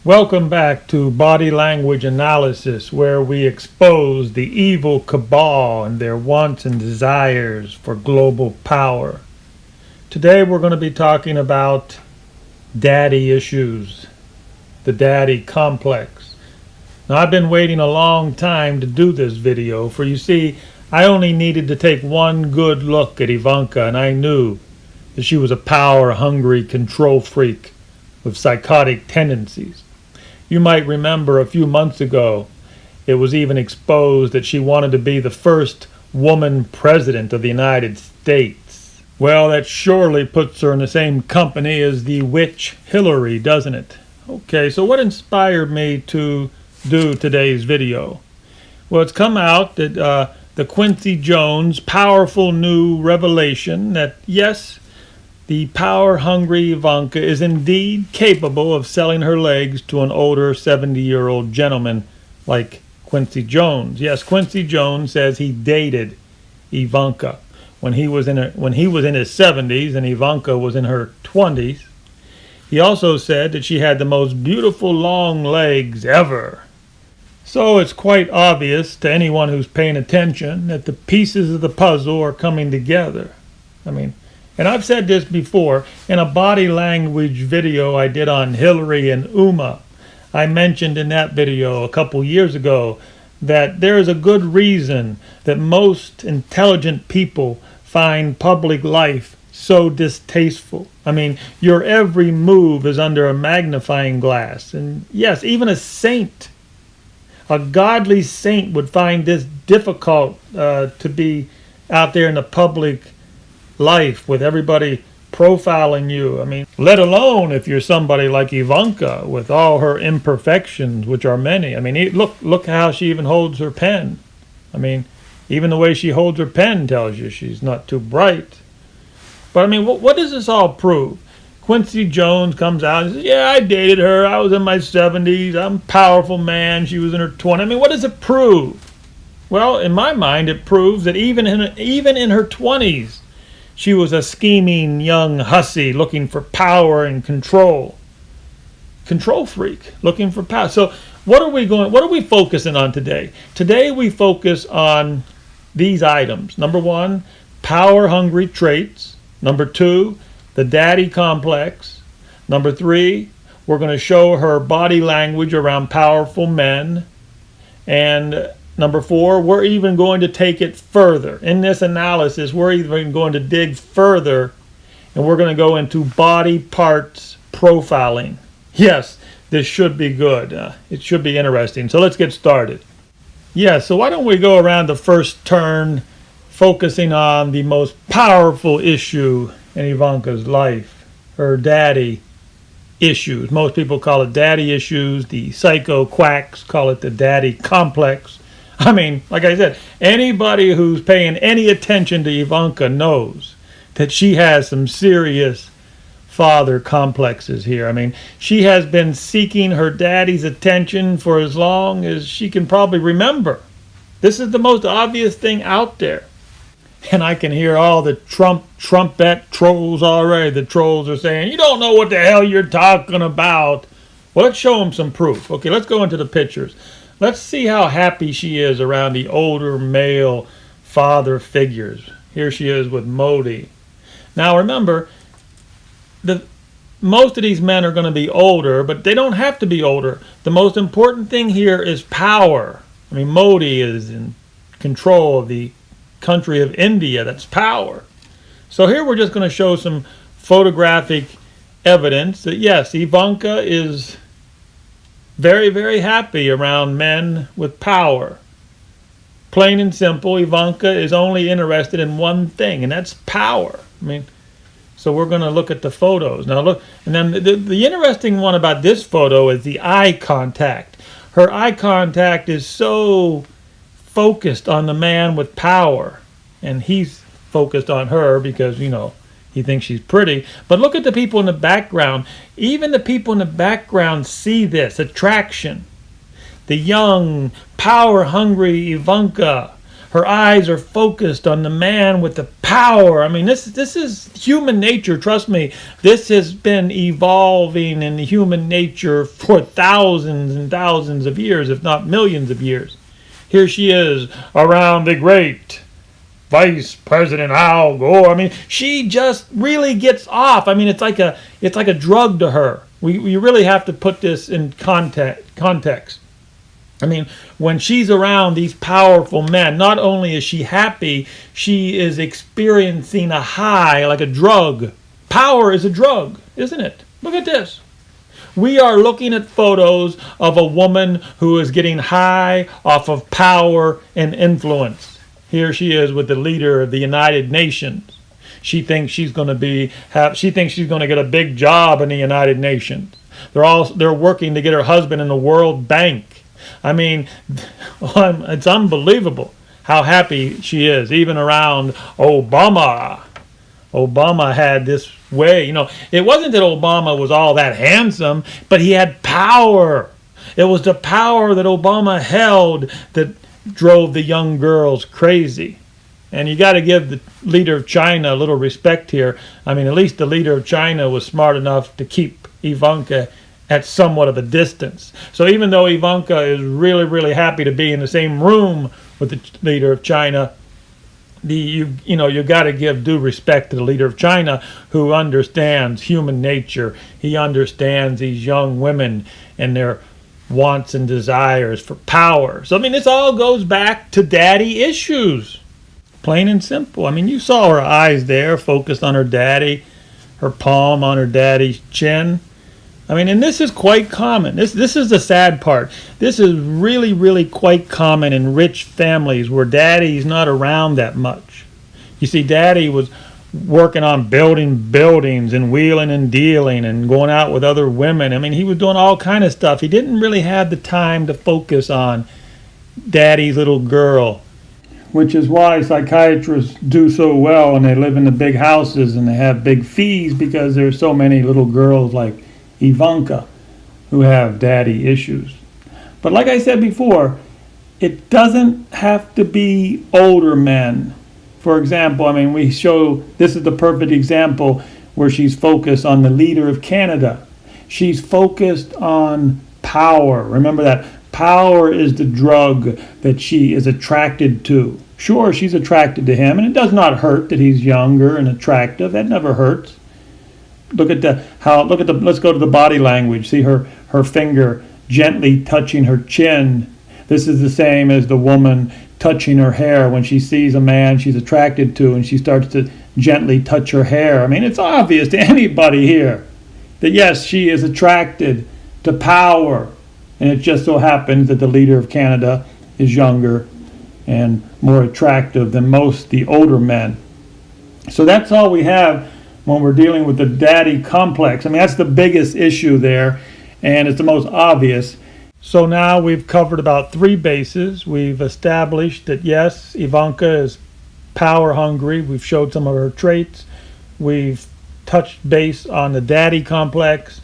Welcome back to Body Language Analysis, where we expose the evil cabal and their wants and desires for global power. Today we're going to be talking about daddy issues, the daddy complex. Now, I've been waiting a long time to do this video, for you see, I only needed to take one good look at Ivanka and I knew that she was a power-hungry control freak with psychotic tendencies. You might remember a few months ago, it was even exposed that she wanted to be the first woman president of the United States. Well, that surely puts her in the same company as the witch Hillary, doesn't it? Okay, so what inspired me to do today's video? Well, it's come out that the Quincy Jones powerful new revelation that, yes, the power-hungry Ivanka is indeed capable of selling her legs to an older 70-year-old gentleman like Quincy Jones. Yes, Quincy Jones says he dated Ivanka when he was in his 70s and Ivanka was in her 20s. He also said that she had the most beautiful long legs ever. So it's quite obvious to anyone who's paying attention that the pieces of the puzzle are coming together. And I've said this before in a body language video I did on Hillary and Uma. I mentioned in that video a couple years ago that there is a good reason that most intelligent people find public life so distasteful. Your every move is under a magnifying glass. And yes, even a saint, a godly saint, would find this difficult to be out there in the public life with everybody profiling you. Let alone if you're somebody like Ivanka with all her imperfections, which are many. Look how she even holds her pen. Even the way she holds her pen tells you she's not too bright. But what does this all prove? Quincy Jones comes out and says, yeah, I dated her. I was in my 70s. I'm a powerful man. She was in her 20s. What does it prove? Well, in my mind, it proves that even in her 20s, she was a scheming young hussy looking for power and control. Control freak, looking for power. So what are we focusing on today? Today we focus on these items. Number one, power-hungry traits. Number two, the daddy complex. Number three, we're going to show her body language around powerful men. And number four, we're even going to take it further. In this analysis, we're even going to dig further, and we're going to go into body parts profiling. Yes, this should be good. It should be interesting. So let's get started. Yeah, so why don't we go around the first turn, focusing on the most powerful issue in Ivanka's life, her daddy issues. Most people call it daddy issues. The psycho quacks call it the daddy complex. Like I said, anybody who's paying any attention to Ivanka knows that she has some serious father complexes here. She has been seeking her daddy's attention for as long as she can probably remember. This is the most obvious thing out there. And I can hear all the trumpet trolls already. The trolls are saying, you don't know what the hell you're talking about. Well, let's show them some proof. Okay, let's go into the pictures. Let's see how happy she is around the older male father figures. Here she is with Modi. Now remember, most of these men are going to be older, but they don't have to be older. The most important thing here is power. Modi is in control of the country of India. That's power. So here we're just going to show some photographic evidence that yes, Ivanka is very, very happy around men with power. Plain and simple, Ivanka is only interested in one thing, and that's power. So we're going to look at the photos. Now look, and then the interesting one about this photo is the eye contact. Her eye contact is so focused on the man with power, and he's focused on her because, he thinks she's pretty. But look at the people in the background. Even the people in the background see this attraction. The young, power-hungry Ivanka. Her eyes are focused on the man with the power. I mean, this is human nature. Trust me, this has been evolving in human nature for thousands and thousands of years, if not millions of years. Here she is around the great Vice President Al Gore. I mean, she just really gets off. I mean, it's like a drug to her. We really have to put this in context. I mean, when she's around these powerful men, not only is she happy, she is experiencing a high, like a drug. Power is a drug, isn't it? Look at this. We are looking at photos of a woman who is getting high off of power and influence. Here she is with the leader of the United Nations. She thinks she's going to get a big job in the United Nations. They're working to get her husband in the World Bank. I mean, it's unbelievable how happy she is, even around Obama. Obama had this way, it wasn't that Obama was all that handsome, but he had power. It was the power that Obama held that drove the young girls crazy. And you got to give the leader of China a little respect here. I mean, at least the leader of China was smart enough to keep Ivanka at somewhat of a distance. So even though Ivanka is really, really happy to be in the same room with the leader of China, you got to give due respect to the leader of China, who understands human nature. He understands these young women and their wants and desires for power. So I mean, this all goes back to daddy issues, plain and simple. I mean, you saw her eyes there focused on her daddy, her palm on her daddy's chin. I mean, and this is quite common. This is the sad part. This is really, really quite common in rich families where daddy's not around that much. You see, daddy was working on building buildings and wheeling and dealing and going out with other women. I mean, he was doing all kind of stuff. He didn't really have the time to focus on daddy's little girl, which is why psychiatrists do so well and they live in the big houses and they have big fees, because there's so many little girls like Ivanka who have daddy issues. But like I said before, it doesn't have to be older men. For example, I mean, this is the perfect example where she's focused on the leader of Canada. She's focused on power. Remember that power is the drug that she is attracted to. Sure, she's attracted to him, and it does not hurt that he's younger and attractive. That never hurts. Let's go to the body language. See her finger gently touching her chin. This is the same as the woman touching her hair when she sees a man she's attracted to and she starts to gently touch her hair. I mean, it's obvious to anybody here that yes, she is attracted to power. And it just so happens that the leader of Canada is younger and more attractive than most the older men. So that's all we have when we're dealing with the daddy complex. I mean, that's the biggest issue there, and it's the most obvious. So now we've covered about 3 bases. We've established that yes, Ivanka is power hungry. We've showed some of her traits. We've touched base on the daddy complex,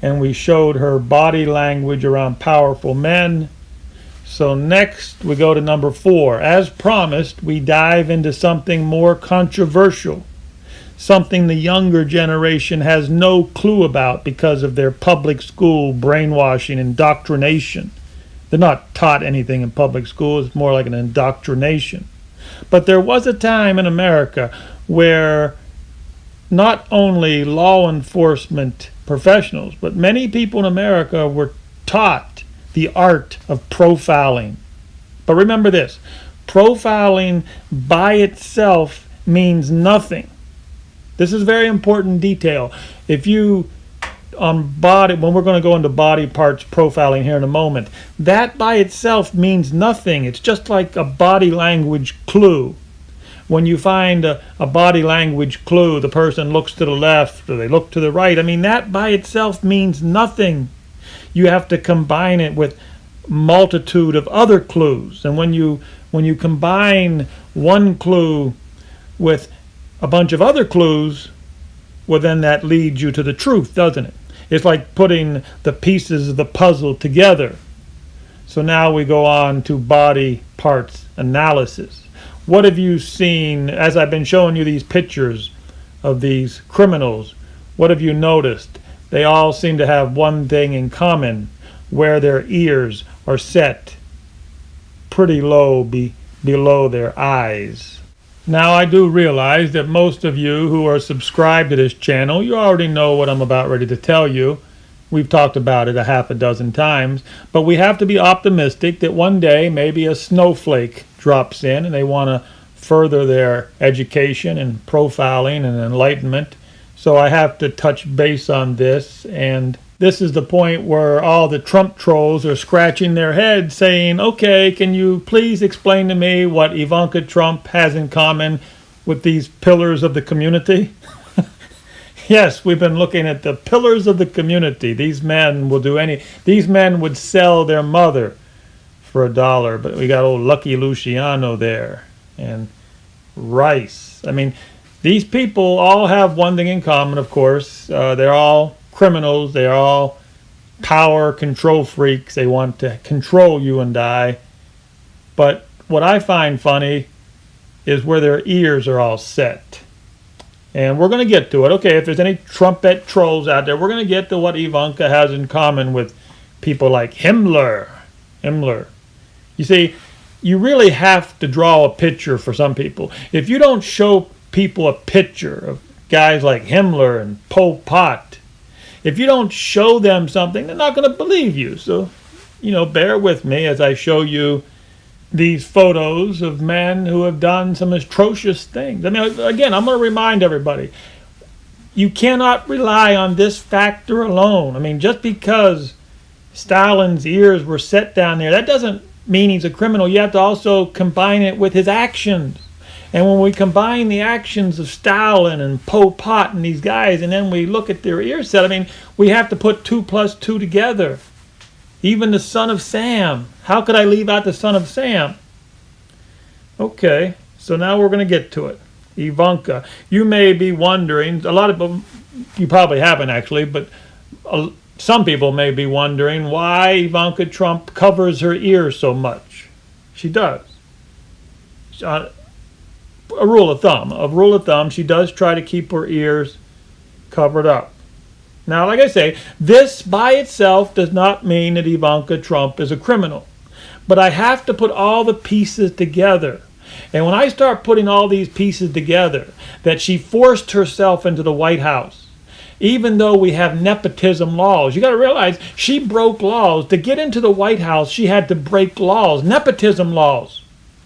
and we showed her body language around powerful men. So next we go to number 4. As promised, we dive into something more controversial, something the younger generation has no clue about because of their public school brainwashing, indoctrination. They're not taught anything in public school. It's more like an indoctrination. But there was a time in America where not only law enforcement professionals, but many people in America were taught the art of profiling. But remember this, profiling by itself means nothing. This is very important detail. When we're going to go into body parts profiling here in a moment, that by itself means nothing. It's just like a body language clue. When you find a body language clue, the person looks to the left or they look to the right. I mean, that by itself means nothing. You have to combine it with multitude of other clues. And when you combine one clue with a bunch of other clues, well, then that leads you to the truth, doesn't it? It's like putting the pieces of the puzzle together. So now we go on to body parts analysis. What have you seen as I've been showing you these pictures of these criminals? What have you noticed? They all seem to have one thing in common, where their ears are set pretty low below their eyes. Now, I do realize that most of you who are subscribed to this channel, you already know what I'm about ready to tell you. We've talked about it a half a dozen times, but we have to be optimistic that one day maybe a snowflake drops in and they want to further their education and profiling and enlightenment. So I have to touch base on this, and this is the point where all the Trump trolls are scratching their heads saying, okay, can you please explain to me what Ivanka Trump has in common with these pillars of the community? Yes, we've been looking at the pillars of the community. These men will do these men would sell their mother for $1, but we got old Lucky Luciano there and Rice. I mean, these people all have one thing in common, of course. They're all criminals. They're all power control freaks. They want to control you and I. But what I find funny is where their ears are all set. And we're going to get to it. Okay, if there's any trumpet trolls out there, we're going to get to what Ivanka has in common with people like Himmler. You see, you really have to draw a picture for some people. If you don't show people a picture of guys like Himmler and Pol Pot, if you don't show them something, they're not going to believe you. So, bear with me as I show you these photos of men who have done some atrocious things. I mean, again, I'm going to remind everybody, you cannot rely on this factor alone. I mean, just because Stalin's ears were set down there, that doesn't mean he's a criminal. You have to also combine it with his actions. And when we combine the actions of Stalin and Pol Pot and these guys, and then we look at their ears set, I mean, we have to put 2 plus 2 together. Even the son of Sam. How could I leave out the son of Sam? Okay, so now we're going to get to it. Ivanka. You may be wondering, a lot of them, you probably haven't actually, but some people may be wondering why Ivanka Trump covers her ears so much. She does. A rule of thumb, she does try to keep her ears covered up. Now, like I say, this by itself does not mean that Ivanka Trump is a criminal. But I have to put all the pieces together. And when I start putting all these pieces together, that she forced herself into the White House, even though we have nepotism laws, you got to realize she broke laws. To get into the White House, she had to break laws, nepotism laws.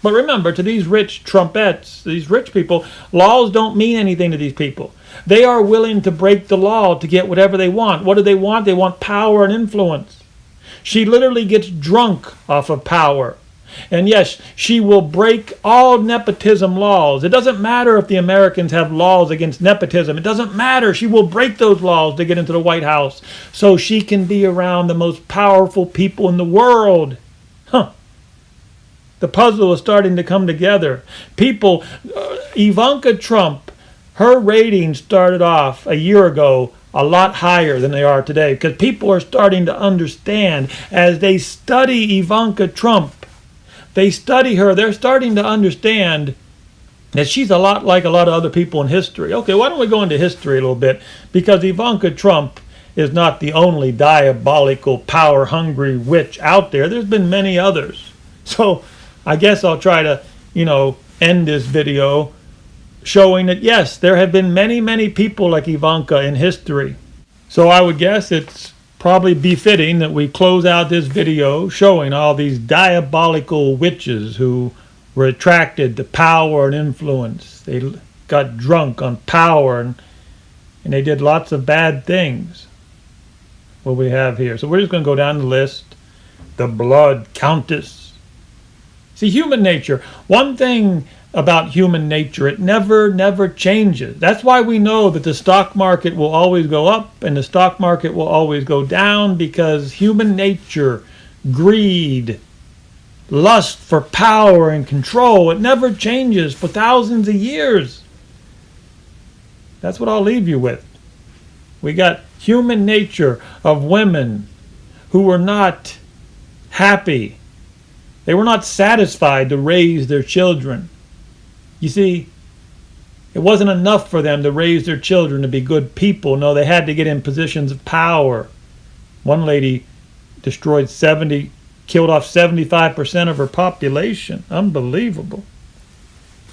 But remember, to these rich trumpettes, these rich people, laws don't mean anything to these people. They are willing to break the law to get whatever they want. What do they want? They want power and influence. She literally gets drunk off of power. And yes, she will break all nepotism laws. It doesn't matter if the Americans have laws against nepotism. It doesn't matter. She will break those laws to get into the White House so she can be around the most powerful people in the world. The puzzle is starting to come together. People, Ivanka Trump, her ratings started off a year ago a lot higher than they are today because people are starting to understand as they study Ivanka Trump. They study her. They're starting to understand that she's a lot like a lot of other people in history. Okay, why don't we go into history a little bit? Because Ivanka Trump is not the only diabolical, power-hungry witch out there. There's been many others. So I guess I'll try to, end this video showing that, yes, there have been many, many people like Ivanka in history. So I would guess it's probably befitting that we close out this video showing all these diabolical witches who were attracted to power and influence. They got drunk on power and they did lots of bad things. What we have here. So we're just going to go down the list. The Blood Countess. See, human nature. One thing about human nature, it never changes. That's why we know that the stock market will always go up and the stock market will always go down, because human nature, greed, lust for power and control, it never changes for thousands of years. That's what I'll leave you with. We got human nature of women who were not happy. They were not satisfied to raise their children. You see, it wasn't enough for them to raise their children to be good people. No, they had to get in positions of power. One lady killed off 75% of her population. Unbelievable.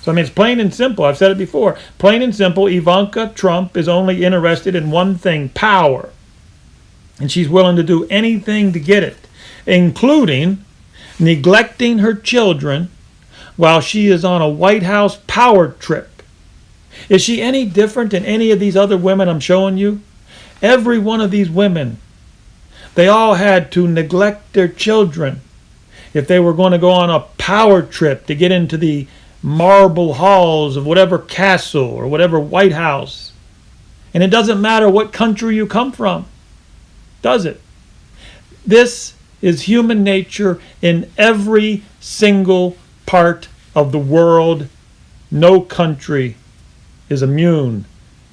So, I mean, it's plain and simple. I've said it before. Plain and simple, Ivanka Trump is only interested in one thing, power. And she's willing to do anything to get it, including neglecting her children while she is on a White House power trip. Is she any different than any of these other women I'm showing you? Every one of these women, they all had to neglect their children if they were going to go on a power trip to get into the marble halls of whatever castle or whatever White House. And it doesn't matter what country you come from, does it? This is human nature in every single part of the world. No country is immune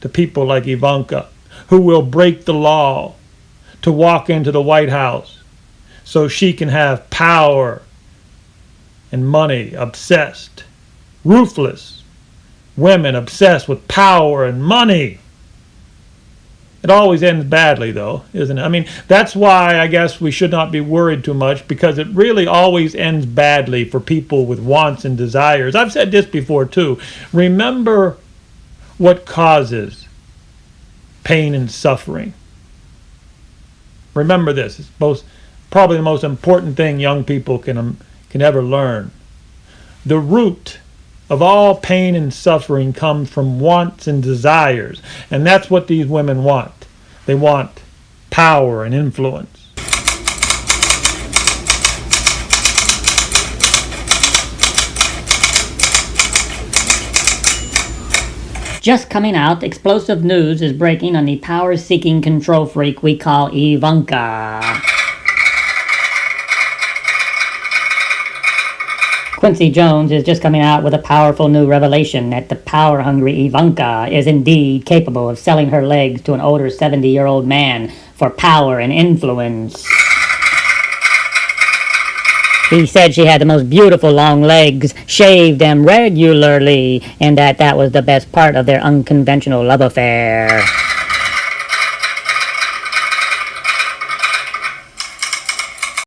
to people like Ivanka, who will break the law to walk into the White House so she can have power and money. Obsessed, ruthless women obsessed with power and money. It always ends badly, though, isn't it? I mean, that's why I guess we should not be worried too much, because it really always ends badly for people with wants and desires. I've said this before, too. Remember what causes pain and suffering. Remember this. It's probably the most important thing young people can ever learn. The root of all pain and suffering comes from wants and desires. And that's what these women want. They want power and influence. Just coming out, explosive news is breaking on the power-seeking control freak we call Ivanka. Quincy Jones is just coming out with a powerful new revelation that the power-hungry Ivanka is indeed capable of selling her legs to an older 70-year-old man for power and influence. He said she had the most beautiful long legs, shaved them regularly, and that was the best part of their unconventional love affair.